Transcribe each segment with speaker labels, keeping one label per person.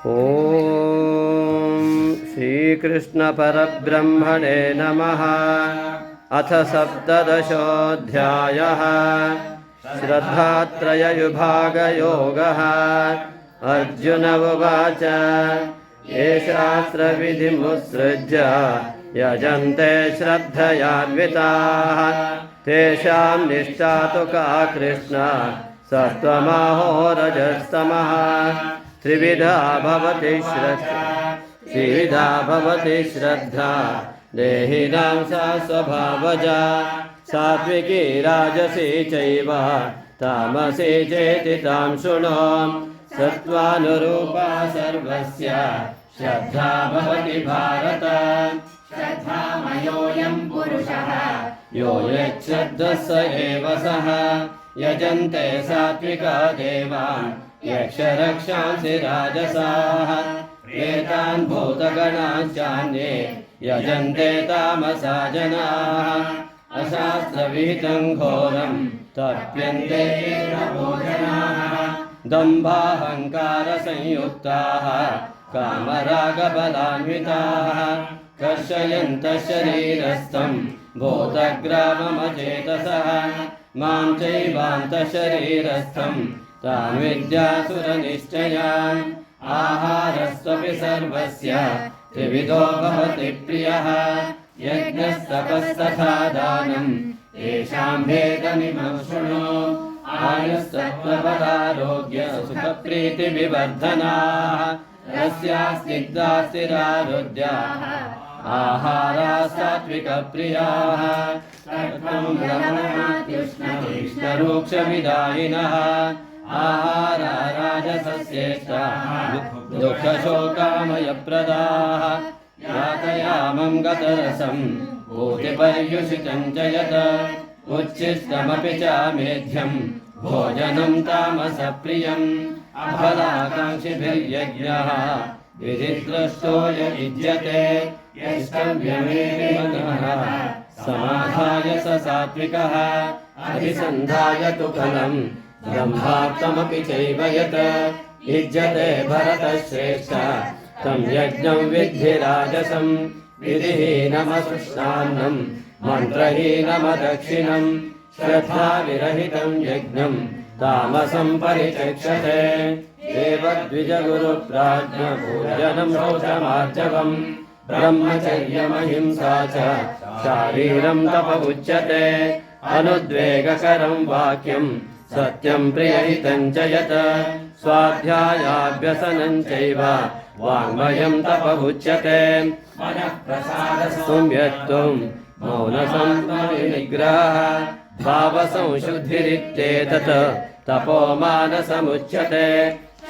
Speaker 1: ॐ श्रीकृष्णपरब्रह्मणे नमः। अथ सप्तदशोऽध्यायः। श्रद्धात्रयविभागयोगः। अर्जुन उवाच ये शास्त्रविधिमुत्सृज्य यजन्ते श्रद्धयान्विताः तेषां निष्ठा तु का कृष्ण सत्त्वमहो रजस्तमः। त्रिविधा भवति श्रद्धा देहिनां सा स्वभावजा सात्विकी राजसी चैव तामसी चेति तां शृणु। सत्त्वानुरूपा सर्वस्य श्रद्धा भवति भारत।
Speaker 2: श्रद्धामयोऽयं पुरुषः
Speaker 1: यो यच्छ्रद्धः स एव सः। यजन्ते सात्विका देवान् यक्षरक्षांसि राजसाः प्रेतान् भूतगणाश्चान्ये यजन्ते तामसा जनाः। अशास्त्रविहितं घोरं तप्यन्ते भोजनाः दम्भाहङ्कारसंयुक्ताः कामरागबलान्विताः कर्षयन्तः शरीरस्थं भूतग्राममचेतसः मां चैवान्तः शरीरस्थं तान् विद्यासुरनिश्चयान्। आहारस्त्वपि सर्वस्य त्रिविधो भवति प्रियः यज्ञस्तपस्तथा दानं येषां भेदमिमं शृणु। आयुस्सत्त्वबलारोग्य सुखप्रीतिविवर्धनाः रस्या स्निग्धा स्थिरारोग्याः आहारा सात्विकप्रियाः। तीक्ष्णरूक्षविदायिनः आहारा राजसस्येष्टाः दुःखशोकामयप्रदाः। यातयामं गतरसं भूतिपर्युषितं च यत् उच्छिष्टमपि चामेध्यं भोजनं तामसप्रियम्। अफलाकाङ्क्षिभिर्यज्ञः विधिद्रष्टो य युज्यते यष्टव्यमेति मनः समाधाय स सात्विकः। अभिसन्धाय तु फलं ब्रह्मार्थमपि चैव यत् युज्यते भरतश्रेष्ठ तं यज्ञं विद्धि राजसं। विधिहीनमसृष्टान्नं मन्त्रहीनमदक्षिणं श्रद्धाविरहितं यज्ञं तामसं परिचक्षते। देवद्विजगुरुप्राज्ञपूजनं शौचमार्जवं ब्रह्मचर्यमहिंसा च शारीरं तप उच्यते। अनुद्वेगकरं वाक्यं सत्यं प्रियहितं च यत् स्वाध्यायाभ्यसनं चैव वाङ्मयं तप उच्यते। संयत्तं मौनसंनिग्रहः भावसंशुद्धिरित्येतत् तपो मानसमुच्यते।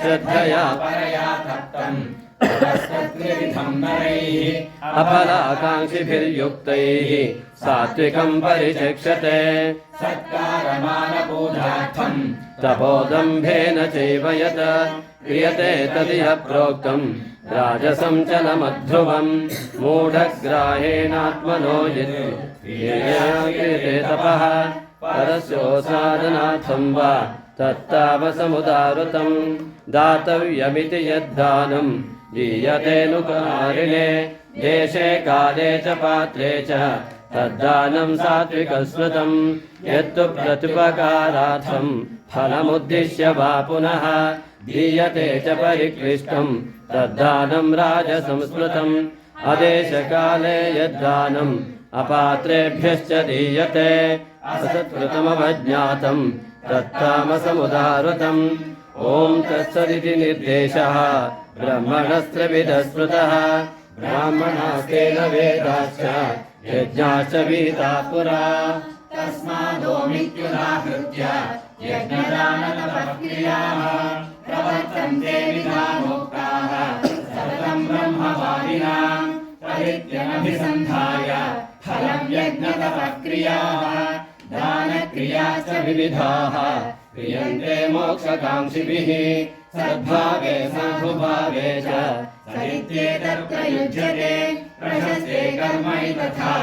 Speaker 1: श्रद्धया परया तप्तं तपस्तद्विविधं नरैः अफलाकाङ्क्षिभिर्युक्तैः सात्विकं परिचक्षते। सत्कारमानपूजार्थं तपोदम्भेन चैव यत् क्रियते तदिह प्रोक्तं राजसं चलमध्रुवं। मूढग्राहेणात्मनो क्रियते तपः परस्योसाधनार्थं वा तत्तामसमुदाहृतं। दातव्यमिति यद्दानं दीयतेऽनुकारिणे देशे काले च पात्रे च तद्दानं सात्विकस्मृतं। यत्तु प्रत्युपकारार्थं फलमुद्दिश्य वा पुनः दीयते च परिक्लिष्टं तद्दानं राजसंस्मृतम्। अदेशकाले यद्दानम् अपात्रेभ्यश्च दीयते असत्कृतमवज्ञातं तत्तामसमुदाहृतम्। ॐ तत्सदिति निर्देशः ब्रह्मणस्त्रिविधः स्मृतः। ब्राह्मणास्तेन वेदाश्च यज्ञाश्च विहिताः पुरा।
Speaker 2: तस्मादोमित्युदाहृत्य यज्ञदानतपक्रियाः प्रवर्तन्ते विधानोक्ताः सततं ब्रह्मवादिनां। परित्यनभिसन्धाय फलं यज्ञतपक्रियाः दानक्रियाश्च विविधाः क्रियन्ते मोक्षकाङ्क्षिभिः। सद्भावे साधुभावे च सरित्येतत् प्रयुज्यते। प्रशस्ते कर्मणि तथा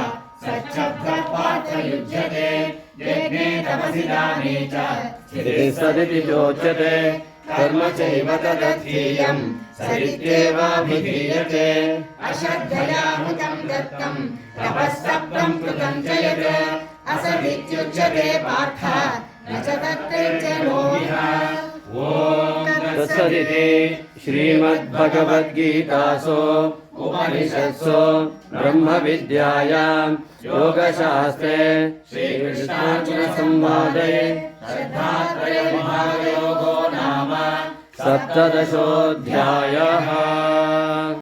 Speaker 2: सच्छब्दः पार्थयुज्यते। यज्ञे तपसि दाने च
Speaker 1: स्थिरे सदिति चोच्यते। कर्म चैव तदर्थीयम् सरित्येवाभिधीयते
Speaker 2: अश्रद्धया हुतं दत्तं तपःसप्तं कृतं च यत् असदित्युच्यते पार्थ न च तत्रैर्जनो
Speaker 1: तत्सदिति श्रीमद्भगवद्गीतासु उपनिषत्सु ब्रह्मविद्यायां योगशास्त्रे श्रीकृष्णार्जुनसंवादे
Speaker 2: श्रद्धात्रयविभागयोगो नाम
Speaker 1: सप्तदशोऽध्यायः।